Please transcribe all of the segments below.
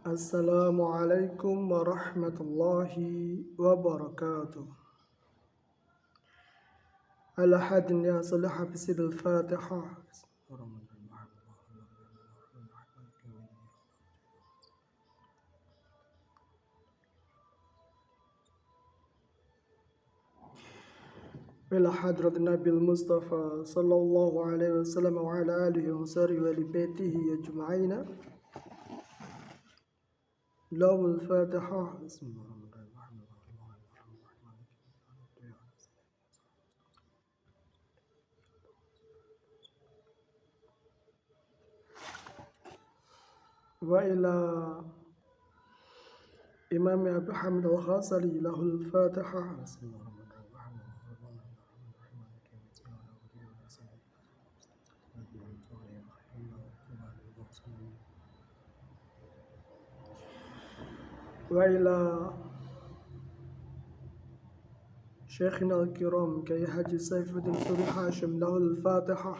Assalamualaikum warahmatullahi wabarakatuh. Ala hadin ya salaha bisidil fatihah. Ila hadrat Nabil Mustafa sallallahu alaihi wasallam wa ala alihi wa sahbihi wa li baitihi ajma'ina. Lawul Fatihah. Wa ila Imam Abu Hamid al-Ghazali lahul Fatihah. Wa ila Syekhina al-Kiram Kiai Haji Saifuddin Suri Hashim lahul Fatihah.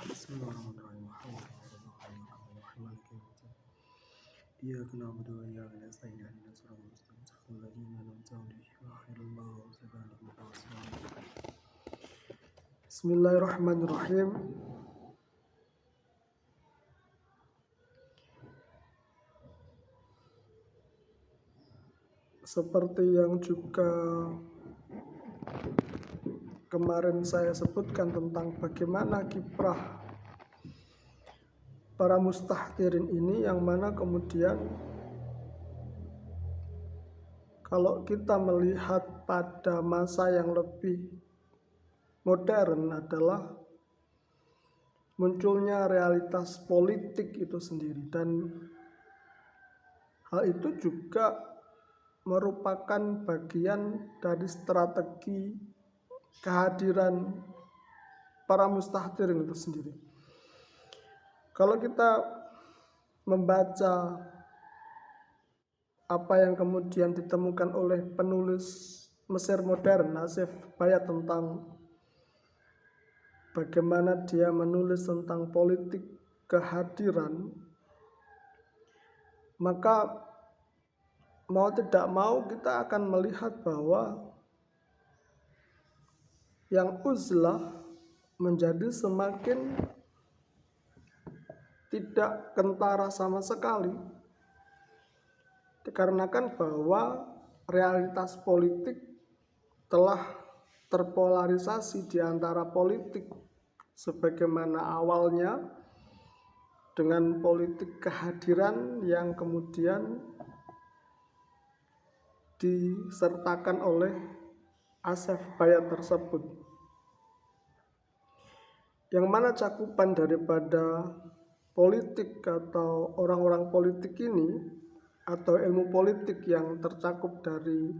Iyyaka na'budu wa iyyaka nasta'in ihdinas siratal mustaqim siratal ladzina an'amta 'alaihim ghairil maghdubi 'alaihim waladdallin. Bismillahirrahmanirrahim. Seperti yang juga kemarin saya sebutkan tentang bagaimana kiprah para mustahdirin ini, yang mana kemudian kalau kita melihat pada masa yang lebih modern adalah munculnya realitas politik itu sendiri, dan hal itu juga merupakan bagian dari strategi kehadiran para mustahdirin itu sendiri. Kalau kita membaca apa yang kemudian ditemukan oleh penulis Mesir modern Asif Bayat tentang bagaimana dia menulis tentang politik kehadiran, maka mau tidak mau kita akan melihat bahwa yang uzlah menjadi semakin tidak kentara sama sekali, dikarenakan bahwa realitas politik telah terpolarisasi di antara politik sebagaimana awalnya dengan politik kehadiran yang kemudian disertakan oleh Asif Bayat tersebut, yang mana cakupan daripada politik atau orang-orang politik ini atau ilmu politik yang tercakup dari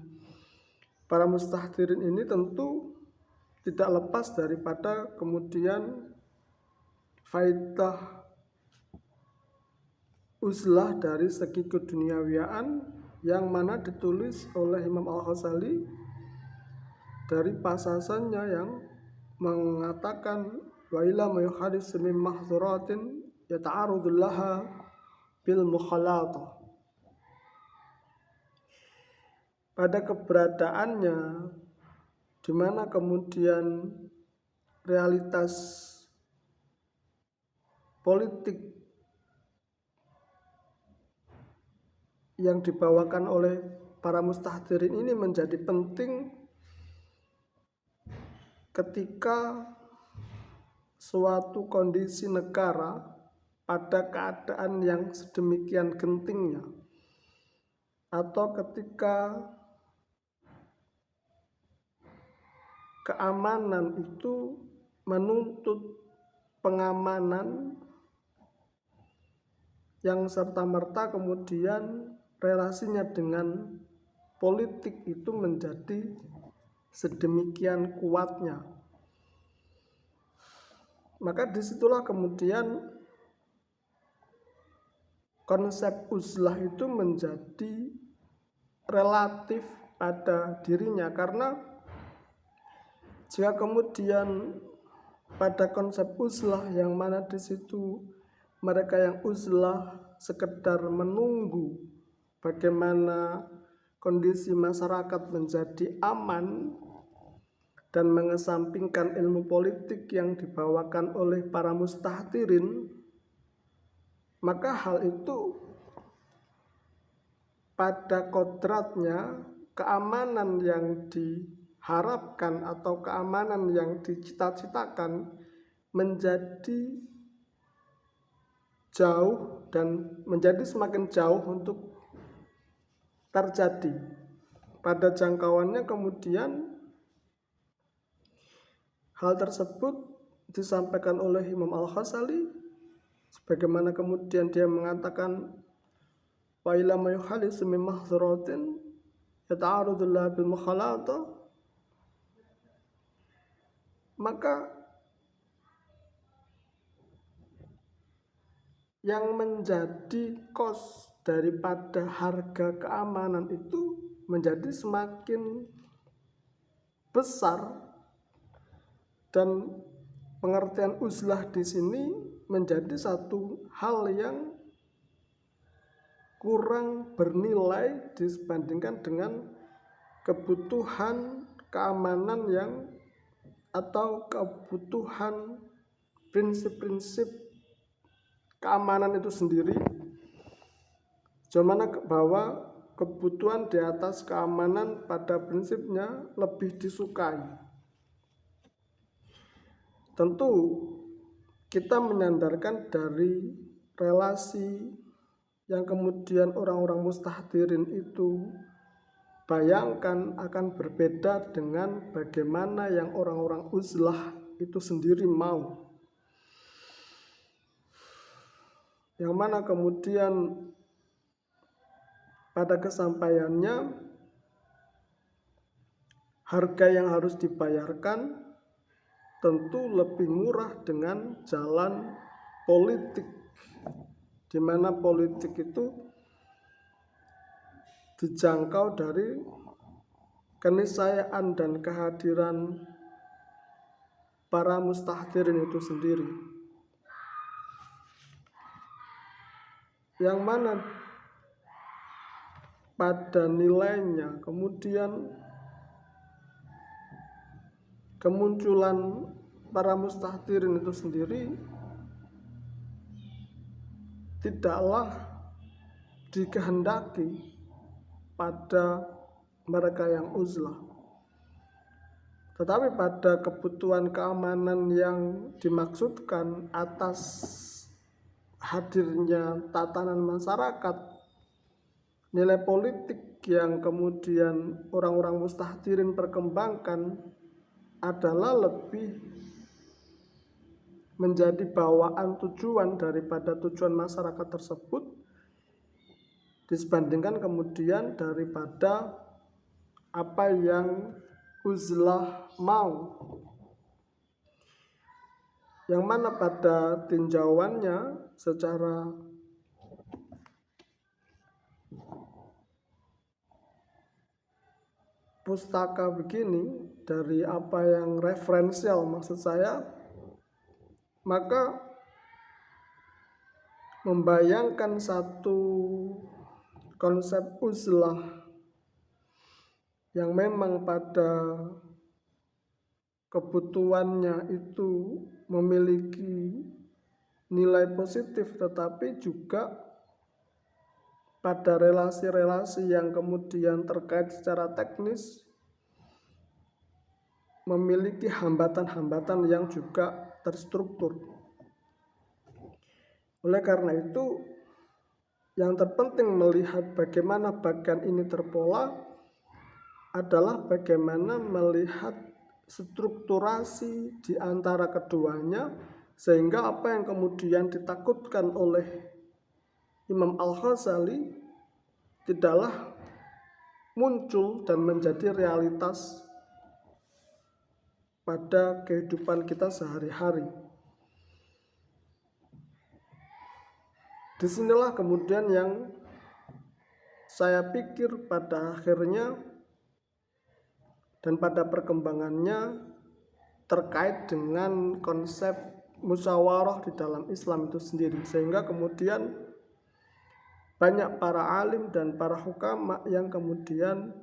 para mustahdirin ini tentu tidak lepas daripada kemudian faidah uzlah dari segi keduniawiaan, yang mana ditulis oleh Imam Al-Ghazali dari pasasannya yang mengatakan wa ila ma yuhadis min mahdzuratin yata'arudhu laha bil mukhalatah. Pada keberadaannya di mana kemudian realitas politik yang dibawakan oleh para mustahdirin ini menjadi penting ketika suatu kondisi negara pada keadaan yang sedemikian gentingnya, atau ketika keamanan itu menuntut pengamanan yang serta-merta kemudian relasinya dengan politik itu menjadi sedemikian kuatnya. Maka disitulah kemudian konsep uzlah itu menjadi relatif pada dirinya, karena jika kemudian pada konsep uzlah yang mana di situ mereka yang uzlah sekedar menunggu bagaimana kondisi masyarakat menjadi aman dan mengesampingkan ilmu politik yang dibawakan oleh para mustahdirin, maka hal itu pada kodratnya keamanan yang diharapkan atau keamanan yang dicita-citakan menjadi jauh dan menjadi semakin jauh untuk terjadi. Pada jangkauannya kemudian hal tersebut disampaikan oleh Imam Al-Ghazali, sebagaimana kemudian dia mengatakan wa ila ma yuhalisu min mahdzuratin yata'arudhu laha bil mukhalata, maka yang menjadi kos daripada harga keamanan itu menjadi semakin besar, dan pengertian uzlah di sini menjadi satu hal yang kurang bernilai dibandingkan dengan kebutuhan keamanan yang atau kebutuhan prinsip-prinsip keamanan itu sendiri, dimana bahwa kebutuhan di atas keamanan pada prinsipnya lebih disukai. Tentu kita menyandarkan dari relasi yang kemudian orang-orang mustahdirin itu bayangkan akan berbeda dengan bagaimana yang orang-orang uzlah itu sendiri mau, yang mana kemudian pada kesampaiannya harga yang harus dibayarkan tentu lebih murah dengan jalan politik, di mana politik itu dijangkau dari keniscayaan dan kehadiran para mustahdirin itu sendiri, yang mana pada nilainya kemudian kemunculan para mustahdirin itu sendiri tidaklah dikehendaki pada mereka yang uzlah, tetapi pada kebutuhan keamanan yang dimaksudkan atas hadirnya tatanan masyarakat, nilai politik yang kemudian orang-orang mustahdirin perkembangkan adalah lebih menjadi bawaan tujuan daripada tujuan masyarakat tersebut, dibandingkan kemudian daripada apa yang uzlah mau, yang mana pada tinjauannya secara pustaka begini, dari apa yang referensial maksud saya, maka membayangkan satu konsep uzlah yang memang pada kebutuhannya itu memiliki nilai positif, tetapi juga pada relasi-relasi yang kemudian terkait secara teknis memiliki hambatan-hambatan yang juga terstruktur. Oleh karena itu, yang terpenting melihat bagaimana bagian ini terpola adalah bagaimana melihat strukturasi di antara keduanya, sehingga apa yang kemudian ditakutkan oleh Imam Al-Ghazali tidaklah muncul dan menjadi realitas pada kehidupan kita sehari-hari. Disinilah kemudian yang saya pikir pada akhirnya dan pada perkembangannya terkait dengan konsep musyawarah di dalam Islam itu sendiri, sehingga kemudian banyak para alim dan para hukama yang kemudian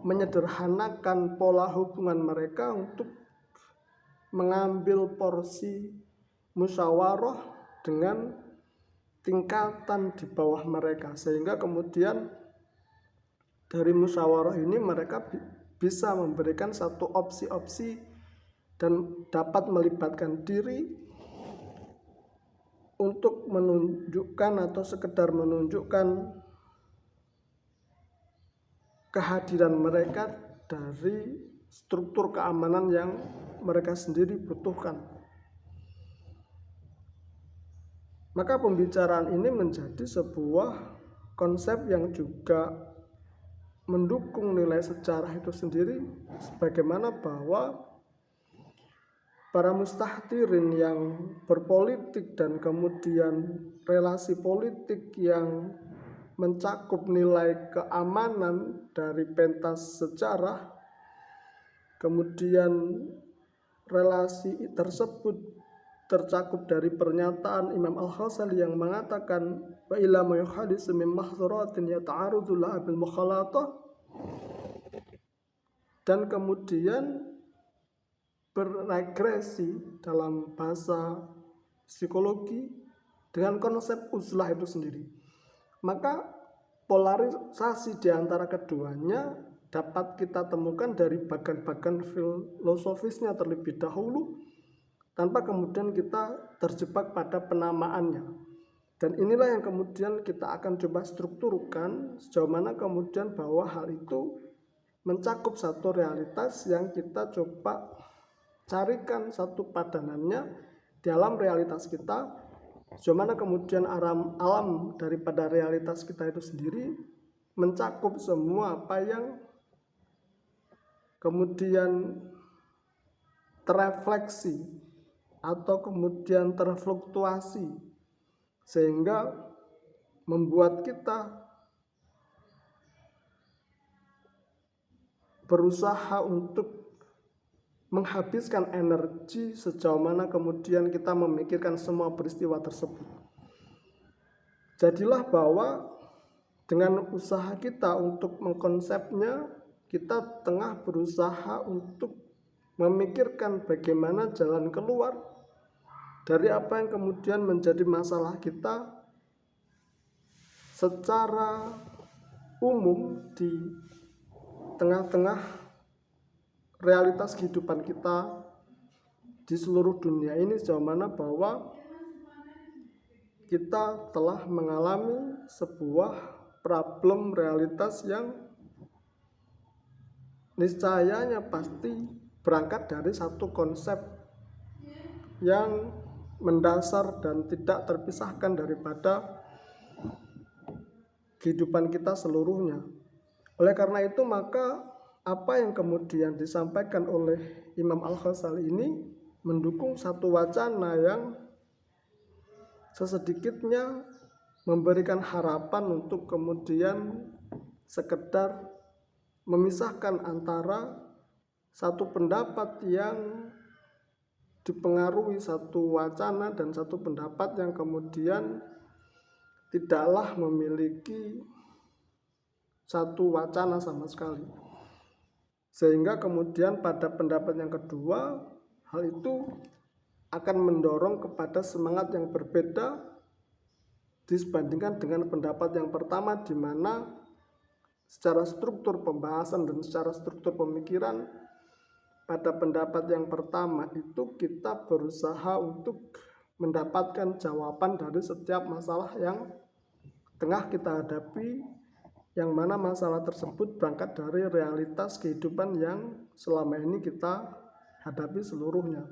menyederhanakan pola hubungan mereka untuk mengambil porsi musyawarah dengan tingkatan di bawah mereka, sehingga kemudian dari musyawarah ini mereka bisa memberikan satu opsi-opsi dan dapat melibatkan diri untuk menunjukkan atau sekedar menunjukkan kehadiran mereka dari struktur keamanan yang mereka sendiri butuhkan. Maka pembicaraan ini menjadi sebuah konsep yang juga mendukung nilai sejarah itu sendiri, sebagaimana bahwa para mustahdirin yang berpolitik dan kemudian relasi politik yang mencakup nilai keamanan dari pentas sejarah, kemudian relasi tersebut tercakup dari pernyataan Imam Al-Ghazali yang mengatakan wa ila ma yuhaditsu min mahdzuratin yata'arudu laha bil mukhalatah, dan kemudian beregresi dalam bahasa psikologi dengan konsep uzlah itu sendiri. Maka polarisasi di antara keduanya dapat kita temukan dari bagan-bagan filosofisnya terlebih dahulu, tanpa kemudian kita terjebak pada penamaannya. Dan inilah yang kemudian kita akan coba strukturkan sejauh mana kemudian bahwa hal itu mencakup satu realitas yang kita coba carikan satu padanannya dalam realitas kita, sejauh mana kemudian alam daripada realitas kita itu sendiri mencakup semua apa yang kemudian terefleksi atau kemudian terfluktuasi, sehingga membuat kita berusaha untuk menghabiskan energi sejauh mana kemudian kita memikirkan semua peristiwa tersebut. Jadilah bahwa dengan usaha kita untuk mengkonsepnya, kita tengah berusaha untuk memikirkan bagaimana jalan keluar dari apa yang kemudian menjadi masalah kita secara umum di tengah-tengah realitas kehidupan kita di seluruh dunia ini, sejauh mana bahwa kita telah mengalami sebuah problem realitas yang niscayanya pasti berangkat dari satu konsep yang mendasar dan tidak terpisahkan daripada kehidupan kita seluruhnya. Oleh karena itu, maka apa yang kemudian disampaikan oleh Imam Al-Ghazali ini mendukung satu wacana yang sesedikitnya memberikan harapan untuk kemudian sekedar memisahkan antara satu pendapat yang dipengaruhi satu wacana dan satu pendapat yang kemudian tidaklah memiliki satu wacana sama sekali. Sehingga kemudian pada pendapat yang kedua, hal itu akan mendorong kepada semangat yang berbeda disebandingkan dengan pendapat yang pertama, di mana secara struktur pembahasan dan secara struktur pemikiran pada pendapat yang pertama itu kita berusaha untuk mendapatkan jawaban dari setiap masalah yang tengah kita hadapi, yang mana masalah tersebut berangkat dari realitas kehidupan yang selama ini kita hadapi seluruhnya.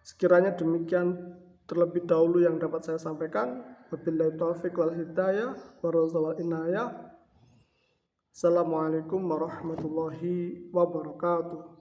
Sekiranya demikian terlebih dahulu yang dapat saya sampaikan. Wabillahi taufiq wal hidayah wal inayah. Assalamualaikum warahmatullahi wabarakatuh.